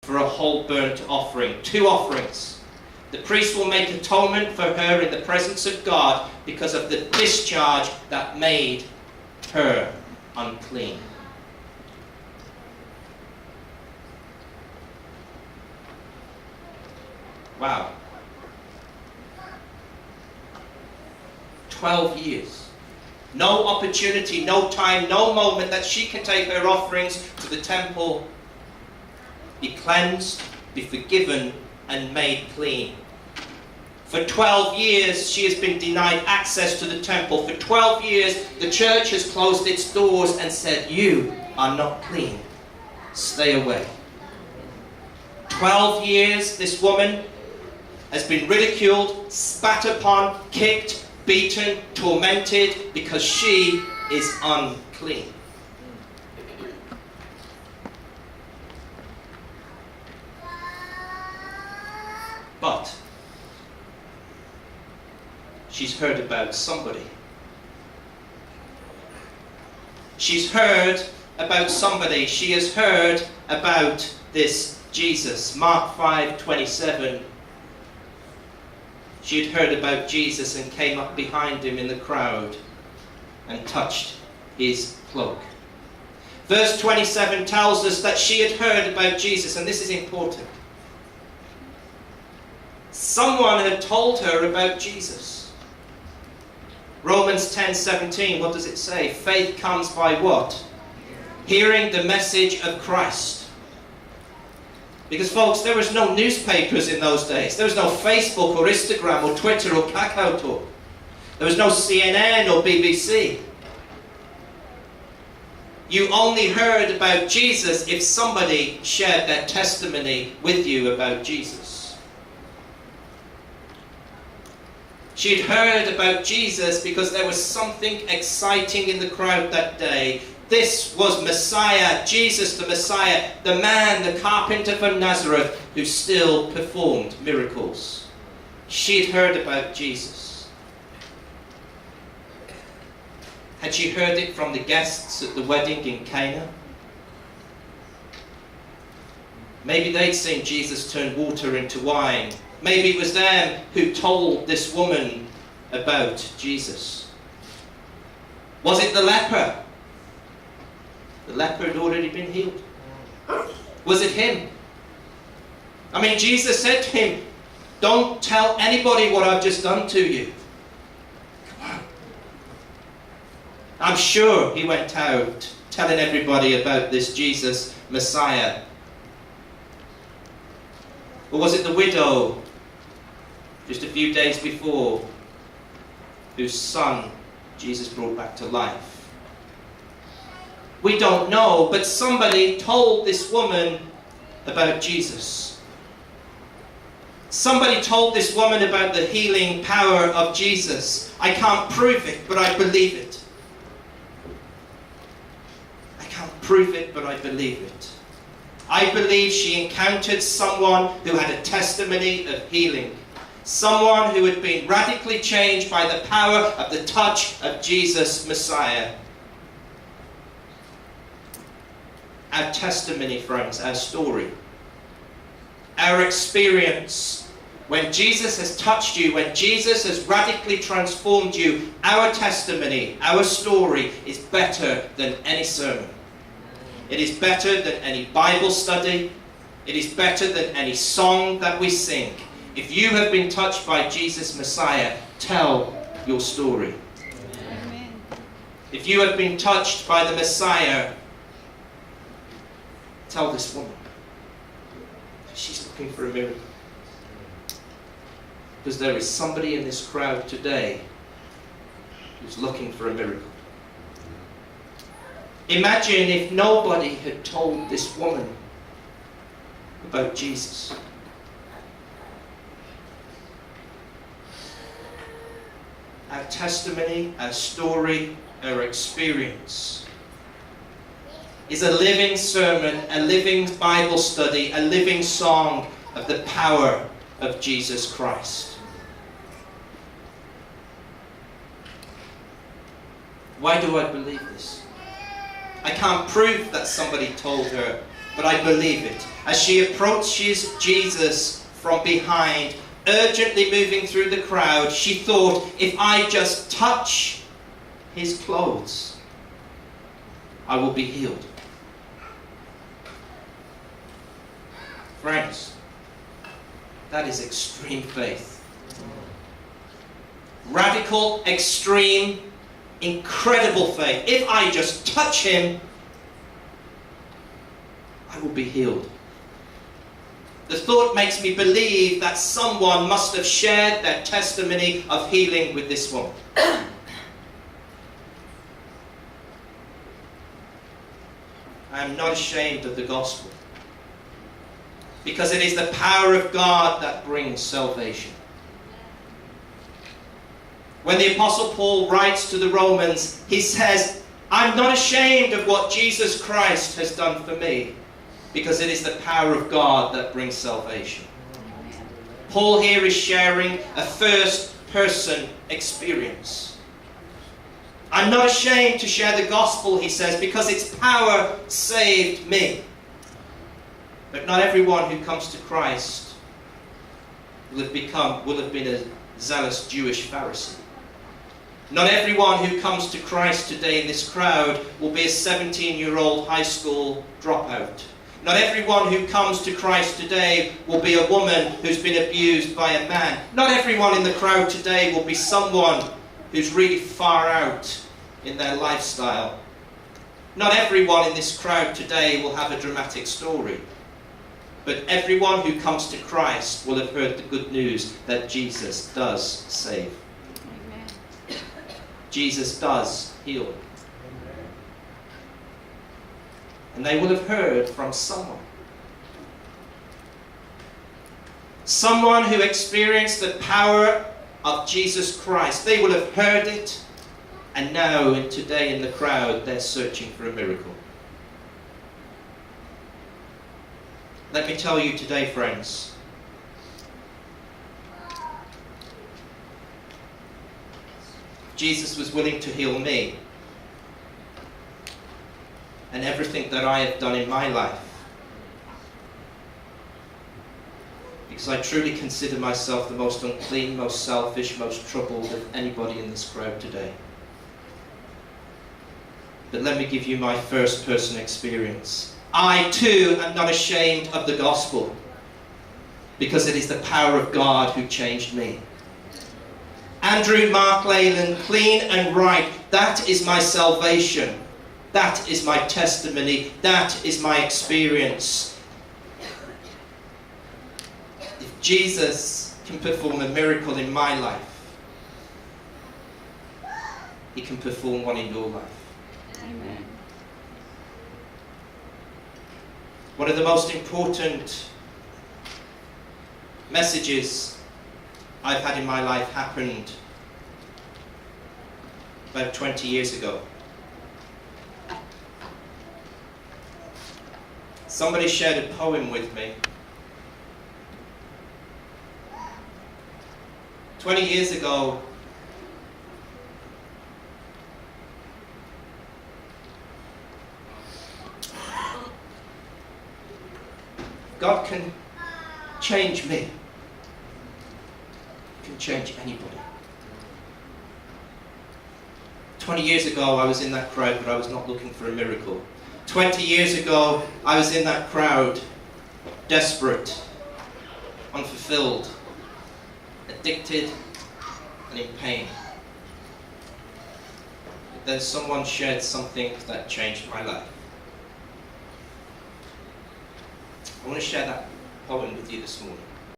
for a whole burnt offering. 2 offerings. The priest will make atonement for her in the presence of God because of the discharge that made her unclean. Wow. 12 years. No opportunity, no time, no moment that she can take her offerings to the temple, be cleansed, be forgiven, and made clean. For 12 years, she has been denied access to the temple. For 12 years, the church has closed its doors and said, "You are not clean. Stay away." 12 years, this woman has been ridiculed, spat upon, kicked, beaten, tormented, because she is unclean. But she's heard about somebody. She's heard about somebody. She has heard about this Jesus. Mark 5:27. She had heard about Jesus and came up behind him in the crowd and touched his cloak. Verse 27 tells us that she had heard about Jesus, and this is important. Someone had told her about Jesus. Romans 10:17, what does it say? Faith comes by what? Hearing the message of Christ. Because, folks, there was no newspapers in those days. There was no Facebook or Instagram or Twitter or Kakao Talk. There was no CNN or BBC. You only heard about Jesus if somebody shared their testimony with you about Jesus. She'd heard about Jesus because there was something exciting in the crowd that day. This was Messiah, Jesus the Messiah, the man, the carpenter from Nazareth, who still performed miracles. She'd heard about Jesus. Had she heard it from the guests at the wedding in Cana? Maybe they'd seen Jesus turn water into wine. Maybe it was them who told this woman about Jesus. Was it the leper? The leper had already been healed. Was it him? I mean, Jesus said to him, "Don't tell anybody what I've just done to you." Come on. I'm sure he went out telling everybody about this Jesus Messiah. Or was it the widow just a few days before, whose son Jesus brought back to life? We don't know, but somebody told this woman about Jesus. Somebody told this woman about the healing power of Jesus. I can't prove it, but I believe it. I can't prove it, but I believe it. I believe she encountered someone who had a testimony of healing. Someone who had been radically changed by the power of the touch of Jesus Messiah. Our testimony, friends, our story, our experience, when Jesus has touched you, when Jesus has radically transformed you, our testimony, our story is better than any sermon. It is better than any Bible study. It is better than any song that we sing. If you have been touched by Jesus Messiah, tell your story. Amen. If you have been touched by the Messiah, tell this woman. She's looking for a miracle. Because there is somebody in this crowd today who's looking for a miracle. Imagine if nobody had told this woman about Jesus. Our testimony, our story, our experience is a living sermon, a living Bible study, a living song of the power of Jesus Christ. Why do I believe this? I can't prove that somebody told her but I believe it. As she approaches Jesus from behind, urgently moving through the crowd, she thought, if I just touch his clothes, I will be healed. Friends, that is extreme faith. Radical, extreme, incredible faith. If I just touch him, I will be healed. The thought makes me believe that someone must have shared their testimony of healing with this woman. I am not ashamed of the gospel, because it is the power of God that brings salvation. When the Apostle Paul writes to the Romans, he says, I'm not ashamed of what Jesus Christ has done for me, because it is the power of God that brings salvation. Paul here is sharing a first-person experience. I'm not ashamed to share the gospel, he says, because its power saved me. But not everyone who comes to Christ will have been a zealous Jewish Pharisee. Not everyone who comes to Christ today in this crowd will be a 17-year-old high school dropout. Not everyone who comes to Christ today will be a woman who's been abused by a man. Not everyone in the crowd today will be someone who's really far out in their lifestyle. Not everyone in this crowd today will have a dramatic story. But everyone who comes to Christ will have heard the good news that Jesus does save. Amen. Jesus does heal. And they will have heard from someone. Someone who experienced the power of Jesus Christ. They will have heard it, and now and today in the crowd they're searching for a miracle. Let me tell you today, friends, Jesus was willing to heal me and everything that I have done in my life, because I truly consider myself the most unclean, most selfish, most troubled of anybody in this crowd today. But let me give you my first-person experience. I too am not ashamed of the gospel, because it is the power of God who changed me. Andrew Mark Layland, clean and right, that is my salvation. That is my testimony. That is my experience. If Jesus can perform a miracle in my life, he can perform one in your life. Amen. One of the most important messages I've had in my life happened about 20 years ago. Somebody shared a poem with me. 20 years ago, God can change me. He can change anybody. 20 years ago, I was in that crowd, but I was not looking for a miracle. 20 years ago, I was in that crowd, desperate, unfulfilled, addicted, and in pain. But then someone shared something that changed my life. I want to share that poem with you this morning.